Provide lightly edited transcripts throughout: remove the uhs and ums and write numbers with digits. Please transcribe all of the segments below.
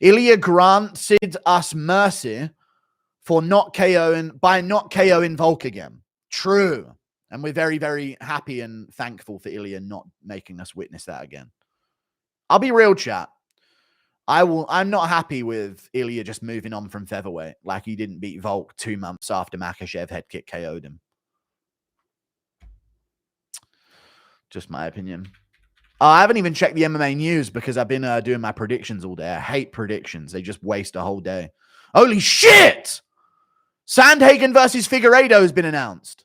Ilya granted us mercy for not KOing Volk again. True. And we're very, very happy and thankful for Ilya not making us witness that again. I'll be real, chat. I'm not happy with Ilya just moving on from featherweight like he didn't beat Volk 2 months after Makhachev head kick KO'd him. Just my opinion. I haven't even checked the MMA news because I've been doing my predictions all day. I hate predictions. They just waste a whole day. Holy shit! Sandhagen versus Figueiredo has been announced.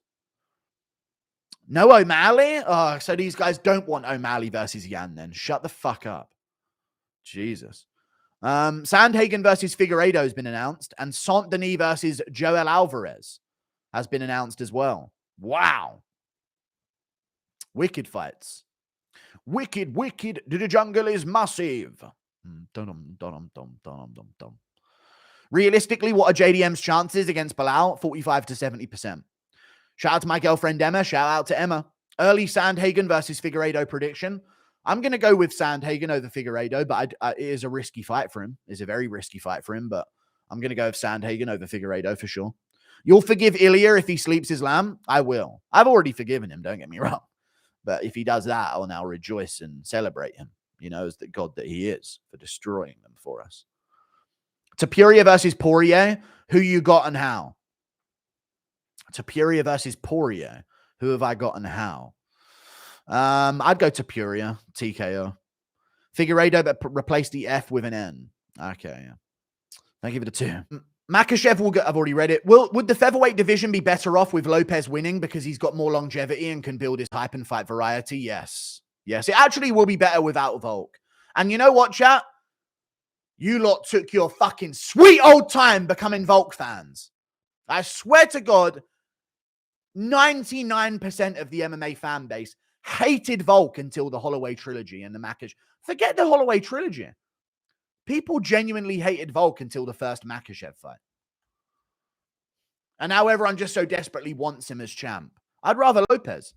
No O'Malley? Oh, so these guys don't want O'Malley versus Yan then. Shut the fuck up. Jesus. Sandhagen versus Figueiredo has been announced. And Saint-Denis versus Joel Alvarez has been announced as well. Wow. Wicked fights. Wicked, wicked. The jungle is massive. Realistically, what are JDM's chances against Bilal? 45 to 70%. Shout out to my girlfriend Emma. Shout out to Emma. Early Sandhagen versus Figueiredo prediction. I'm going to go with Sandhagen over Figueiredo, but it is a risky fight for him. It's a very risky fight for him, but I'm going to go with Sandhagen over Figueiredo for sure. You'll forgive Ilya if he sleeps his lamb? I will. I've already forgiven him, don't get me wrong. But if he does that, I'll now rejoice and celebrate him, you know, as the God that he is for destroying them for us. Topuria versus Poirier. Who you got and how? Topuria versus Poirier. Who have I got and how? I'd go Topuria, TKO. Figueiredo, but replace the F with an N. Okay, yeah. Thank you for the 2. Makhachev will get, I've already read it. Would the featherweight division be better off with Lopez winning because he's got more longevity and can build his hype and fight variety? Yes. Yes, it actually will be better without Volk. And you know what, chat? You lot took your fucking sweet old time becoming Volk fans. I swear to God, 99% of the MMA fan base hated Volk until the Holloway trilogy and the Makhachev. Forget the Holloway trilogy. People genuinely hated Volk until the first Makhachev fight. And now everyone just so desperately wants him as champ. I'd rather Lopez.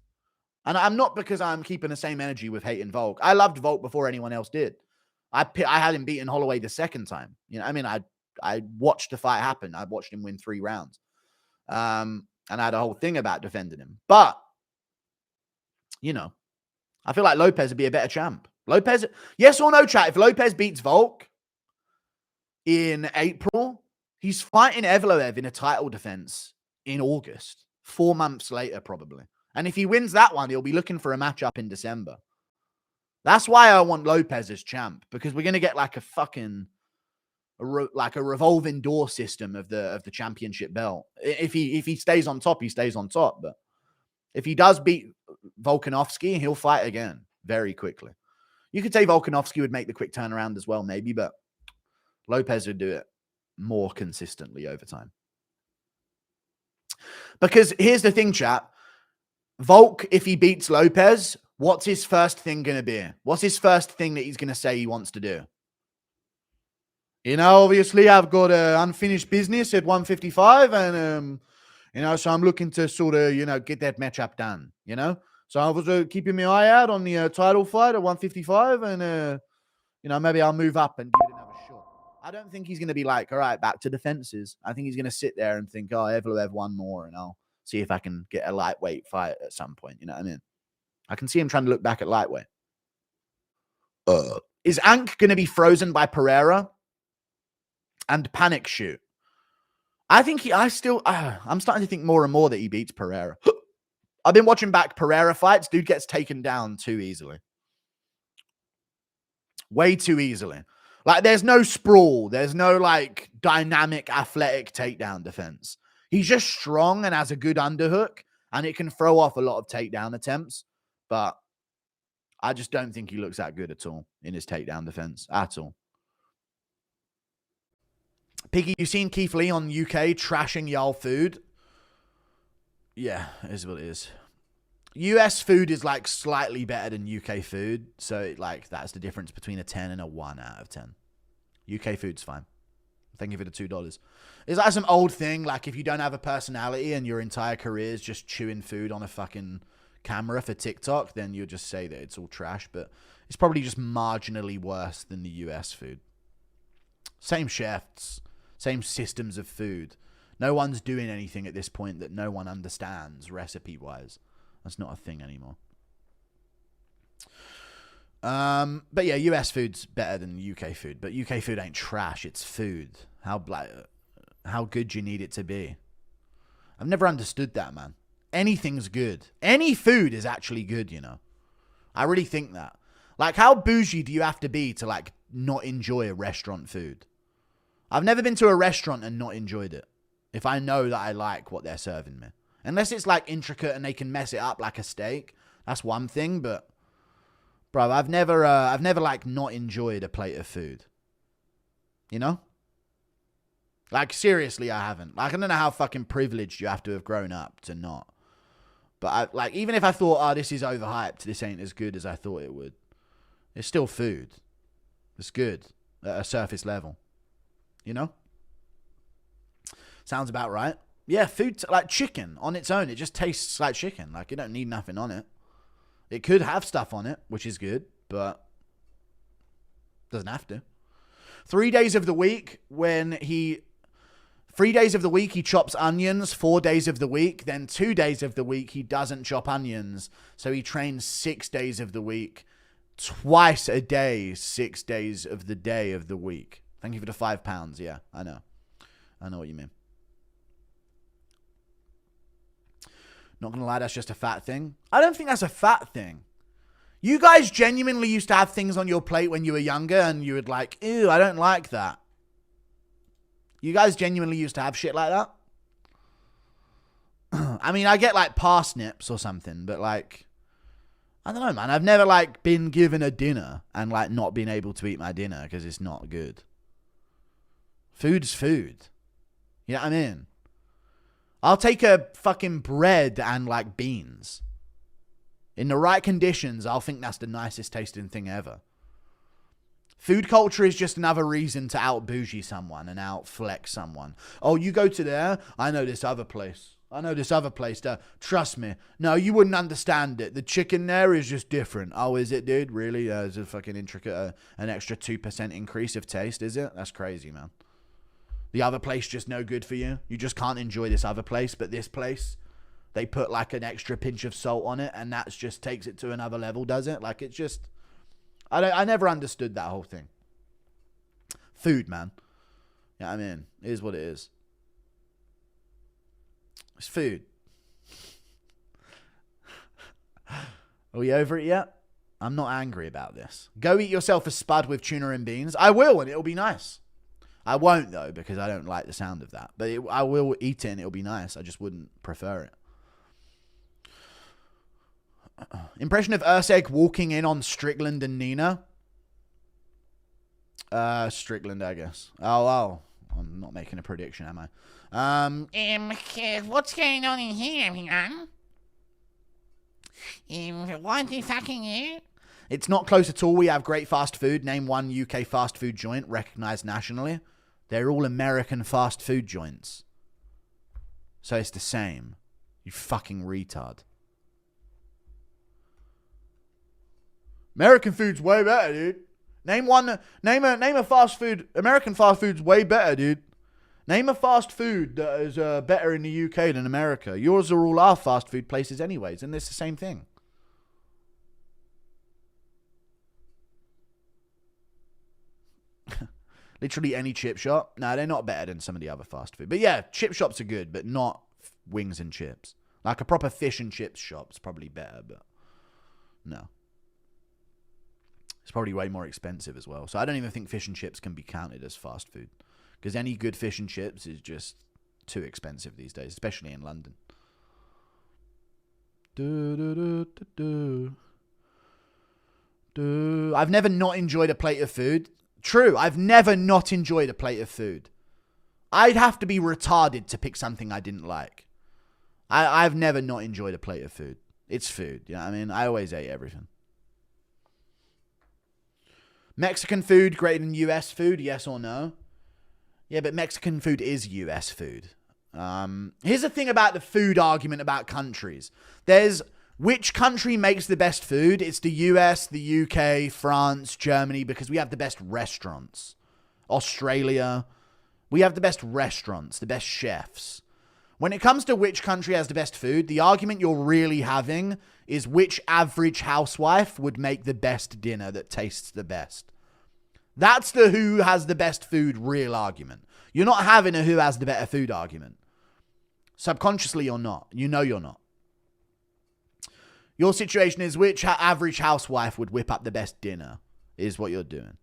And I'm not because I'm keeping the same energy with hating Volk. I loved Volk before anyone else did. I had him beaten Holloway the second time. You know, I mean, I watched the fight happen. I watched him win 3 rounds. And I had a whole thing about defending him. But, you know, I feel like Lopez would be a better champ. Lopez, yes or no, chat? If Lopez beats Volk in April, he's fighting Evloev in a title defense in August. 4 months later, probably. And if he wins that one, he'll be looking for a matchup in December. That's why I want Lopez as champ, because we're going to get like a fucking, like a revolving door system of the championship belt. If he stays on top, he stays on top. But if he does beat Volkanovski, he'll fight again very quickly. You could say Volkanovski would make the quick turnaround as well, maybe, but Lopez would do it more consistently over time. Because here's the thing, chat. Volk, if he beats Lopez, what's his first thing going to be? What's his first thing that he's going to say he wants to do? You know, obviously, I've got unfinished business at 155, and, you know, so I'm looking to sort of, you know, get that matchup done, you know? So I was keeping my eye out on the title fight at 155, and, you know, maybe I'll move up and give it another shot. I don't think he's going to be like, all right, back to the fences. I think he's going to sit there and think, oh, Evloev one more, and I'll see if I can get a lightweight fight at some point. You know what I mean? I can see him trying to look back at lightweight. Is Ank going to be frozen by Pereira and panic shoot? I think I'm starting to think more and more that he beats Pereira. I've been watching back Pereira fights. Dude gets taken down too easily. Way too easily. Like, there's no sprawl. There's no, like, dynamic, athletic takedown defense. He's just strong and has a good underhook, and it can throw off a lot of takedown attempts. But I just don't think he looks that good at all in his takedown defense. At all. Piggy, you seen Keith Lee on UK trashing y'all food? Yeah, it is what it is. US food is like slightly better than UK food. So like that's the difference between a 10 and a 1 out of 10. UK food's fine. Thank you for the $2. It's like some old thing. Like if you don't have a personality and your entire career is just chewing food on a fucking camera for TikTok, then you'll just say that it's all trash. But it's probably just marginally worse than the US food. Same chefs, same systems of food. No one's doing anything at this point that no one understands recipe-wise. That's not a thing anymore. But yeah, US food's better than UK food. But UK food ain't trash. It's food. How good do you need it to be? I've never understood that, man. Anything's good. Any food is actually good, you know. I really think that. Like, how bougie do you have to be to, like, not enjoy a restaurant food? I've never been to a restaurant and not enjoyed it. If I know that I like what they're serving me. Unless it's, like, intricate and they can mess it up like a steak. That's one thing, but... Bro, I've never, like, not enjoyed a plate of food. You know? Like, seriously, I haven't. Like, I don't know how fucking privileged you have to have grown up to not. But, even if I thought, oh, this is overhyped, this ain't as good as I thought it would. It's still food. It's good at a surface level. You know? Sounds about right. Yeah, food, like chicken on its own, it just tastes like chicken. Like, you don't need nothing on it. It could have stuff on it, which is good, but doesn't have to. 3 days of the week he chops onions. 4 days of the week. Then 2 days of the week, he doesn't chop onions. So he trains 6 days of the week. Twice a day, 6 days of the day of the week. Thank you for the £5. Yeah, I know. I know what you mean. Not going to lie, that's just a fat thing. I don't think that's a fat thing. You guys genuinely used to have things on your plate when you were younger and you would like, ew, I don't like that. You guys genuinely used to have shit like that? I mean, I get like parsnips or something, but like, I don't know, man. I've never like been given a dinner and like not been able to eat my dinner because it's not good. Food's food. You know what I mean? I'll take a fucking bread and like beans. In the right conditions, I'll think that's the nicest tasting thing ever. Food culture is just another reason to out bougie someone and out flex someone. Oh, you go to there? I know this other place. Trust me. No, you wouldn't understand it. The chicken there is just different. Oh, is it, dude? Really? It's a fucking intricate, an extra 2% increase of taste, is it? That's crazy, man. The other place just no good for you. You just can't enjoy this other place, but this place, they put like an extra pinch of salt on it, and that just takes it to another level, does it? Like, it's just, I never understood that whole thing. Food, man. Yeah, I mean, it is what it is. It's food. Are we over it yet? I'm not angry about this. Go eat yourself a spud with tuna and beans. I will, and it'll be nice. I won't, though, because I don't like the sound of that. But I will eat it, and it'll be nice. I just wouldn't prefer it. Impression of Urseg walking in on Strickland and Nina? Strickland, I guess. Oh. I'm not making a prediction, am I? What's going on in here, everyone? What is fucking here? It's not close at all. We have great fast food. Name one UK fast food joint recognized nationally. They're all American fast food joints. So it's the same. You fucking retard. American food's way better, dude. Name a fast food. American fast food's way better, dude. Name a fast food that is better in the UK than America. Yours are all our fast food places anyways, and it's the same thing. Literally any chip shop. No, they're not better than some of the other fast food. But yeah, chip shops are good, but not wings and chips. Like a proper fish and chips shop's probably better, but no. It's probably way more expensive as well. So I don't even think fish and chips can be counted as fast food. Because any good fish and chips is just too expensive these days, especially in London. I've never not enjoyed a plate of food. True, I've never not enjoyed a plate of food. I'd have to be retarded to pick something I didn't like. I've never not enjoyed a plate of food. It's food, you know what I mean? I always ate everything. Mexican food greater than US food, yes or no? Yeah, but Mexican food is US food. Here's the thing about the food argument about countries. There's which country makes the best food? It's the US, the UK, France, Germany, because we have the best restaurants. Australia. We have the best restaurants, the best chefs. When it comes to which country has the best food, the argument you're really having is which average housewife would make the best dinner that tastes the best. That's the who has the best food real argument. You're not having a who has the better food argument. Subconsciously, you're not. You know you're not. Your situation is which average housewife would whip up the best dinner is what you're doing.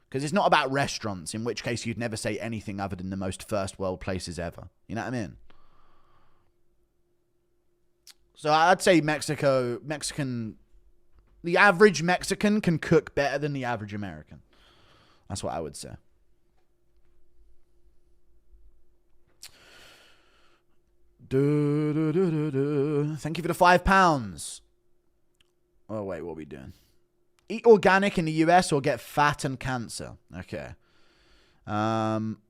Because it's not about restaurants, in which case you'd never say anything other than the most first world places ever. You know what I mean? So I'd say the average Mexican can cook better than the average American. That's what I would say. Thank you for the £5. Oh, wait, what are we doing? Eat organic in the US or get fat and cancer. Okay.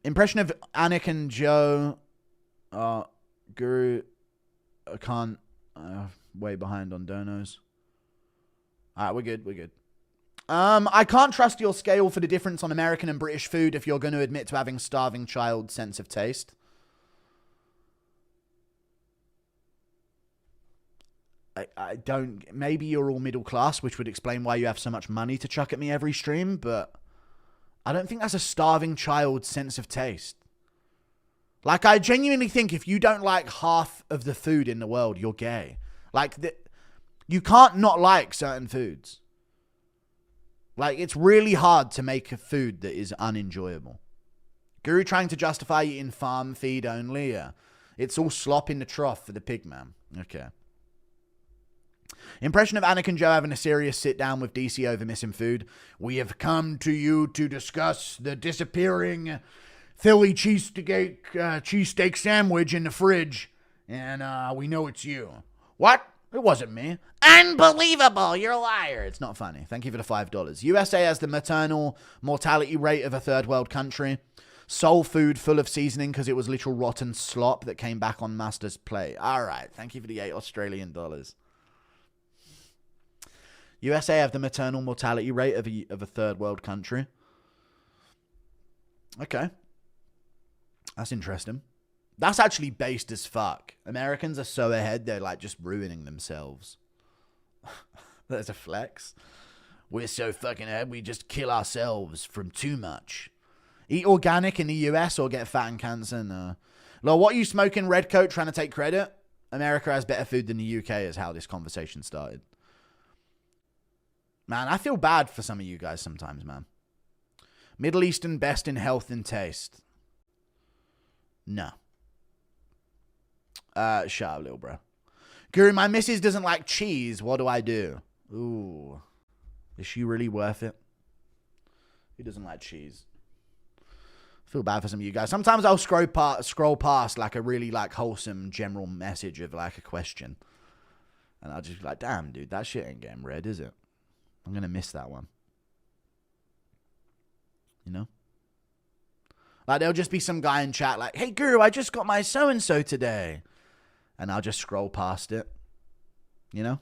Impression of Anakin Joe. Guru. I can't. Way behind on donos. Alright, we're good. I can't trust your scale for the difference on American and British food if you're going to admit to having starving child sense of taste. I don't... Maybe you're all middle class, which would explain why you have so much money to chuck at me every stream, but I don't think that's a starving child's sense of taste. Like, I genuinely think if you don't like half of the food in the world, you're gay. Like, you can't not like certain foods. Like, it's really hard to make a food that is unenjoyable. Guru trying to justify eating farm feed only, yeah. It's all slop in the trough for the pig man. Okay. Impression of Anakin Joe having a serious sit-down with DC over missing food. We have come to you to discuss the disappearing Philly cheesesteak sandwich in the fridge, and we know it's you. What? It wasn't me. Unbelievable. You're a liar. It's not funny. Thank you for the $5. USA has the maternal mortality rate of a third world country. Soul food full of seasoning because it was literal rotten slop that came back on Master's plate. All right. Thank you for the $8 Australian dollars. USA have the maternal mortality rate of a third world country. Okay. That's interesting. That's actually based as fuck. Americans are so ahead, they're like just ruining themselves. There's a flex. We're so fucking ahead, we just kill ourselves from too much. Eat organic in the US or get fat and cancer? No. Look, what are you smoking, Redcoat, trying to take credit? America has better food than the UK is how this conversation started. Man, I feel bad for some of you guys sometimes, man. Middle Eastern best in health and taste. No. Shut up, little bro. Guru, my missus doesn't like cheese. What do I do? Ooh. Is she really worth it? Who doesn't like cheese? I feel bad for some of you guys. Sometimes I'll scroll past like a really like wholesome general message of like a question. And I'll just be like, damn, dude, that shit ain't getting read, is it? I'm going to miss that one. You know? Like, there'll just be some guy in chat like, hey, Guru, I just got my so-and-so today. And I'll just scroll past it. You know?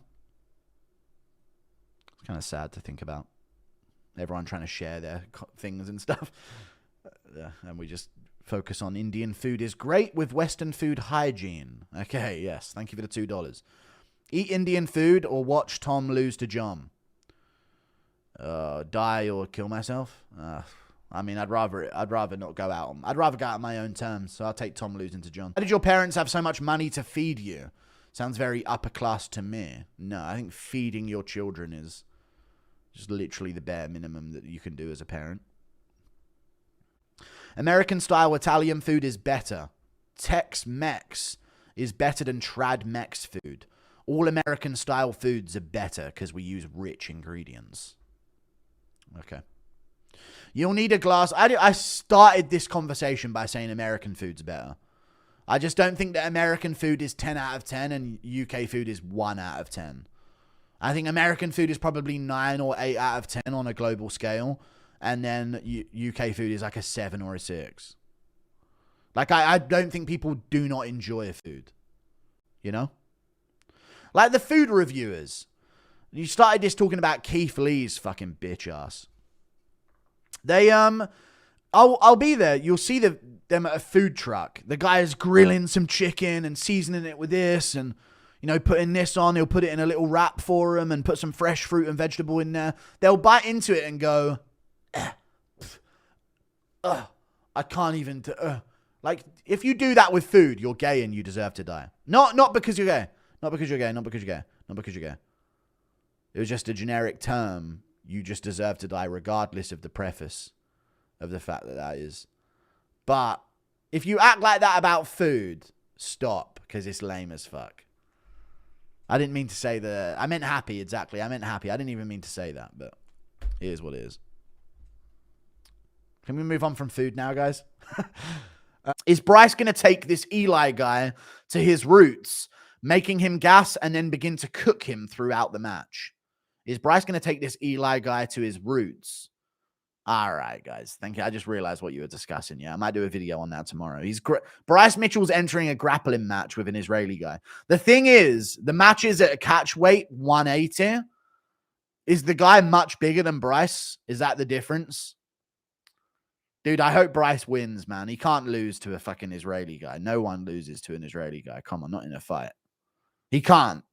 It's kind of sad to think about. Everyone trying to share their things and stuff. And we just focus on Indian food is great with Western food hygiene. Okay, yes. Thank you for the $2. Eat Indian food or watch Tom lose to John. Die or kill myself? I mean, I'd rather not go out. I'd rather go out on my own terms, so I'll take Tom losing to John. How did your parents have so much money to feed you? Sounds very upper class to me. No, I think feeding your children is just literally the bare minimum that you can do as a parent. American-style Italian food is better. Tex-Mex is better than Trad-Mex food. All American-style foods are better because we use rich ingredients. Okay. You'll need a glass. I started this conversation by saying American food's better. I just don't think that American food is 10 out of 10 and UK food is 1 out of 10. I think American food is probably 9 or 8 out of 10 on a global scale. And then UK food is like a 7 or a 6. Like, I don't think people do not enjoy food. You know? Like the food reviewers. You started this talking about Keith Lee's fucking bitch ass. They, I'll be there. You'll see them at a food truck. The guy is grilling some chicken and seasoning it with this and, you know, putting this on. He'll put it in a little wrap for them and put some fresh fruit and vegetable in there. They'll bite into it and go, I can't even... Like, if you do that with food, you're gay and you deserve to die. Not because you're gay. Not because you're gay. Not because you're gay. Not because you're gay. It was just a generic term. You just deserve to die regardless of the preface of the fact that is. But if you act like that about food, stop, because it's lame as fuck. I didn't mean to say that. I meant happy, exactly. I meant happy. I didn't even mean to say that, but it is what it is. Can we move on from food now, guys? Is Bryce going to take this Eli guy to his roots, making him gas and then begin to cook him throughout the match? Is Bryce going to take this Eli guy to his roots? All right, guys. Thank you. I just realized what you were discussing. Yeah, I might do a video on that tomorrow. Bryce Mitchell's entering a grappling match with an Israeli guy. The thing is, the match is at a catch weight 180. Is the guy much bigger than Bryce? Is that the difference? Dude, I hope Bryce wins, man. He can't lose to a fucking Israeli guy. No one loses to an Israeli guy. Come on, not in a fight. He can't.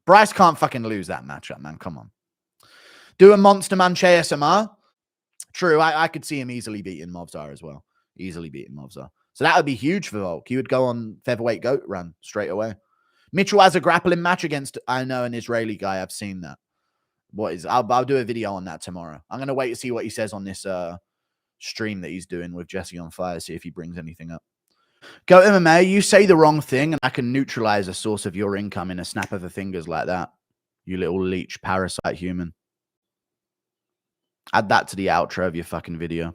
Bryce can't fucking lose that matchup, man. Come on. Do a Monster Manche ASMR. True, I could see him easily beating Movzar as well. Easily beating Movzar. So that would be huge for Volk. He would go on featherweight goat run straight away. Mitchell has a grappling match against, I know, an Israeli guy. I've seen that. I'll do a video on that tomorrow. I'm going to wait to see what he says on this stream that he's doing with Jesse on Fire, see if he brings anything up. Go MMA, you say the wrong thing and I can neutralize a source of your income in a snap of the fingers like that. You little leech parasite human. Add that to the outro of your fucking video.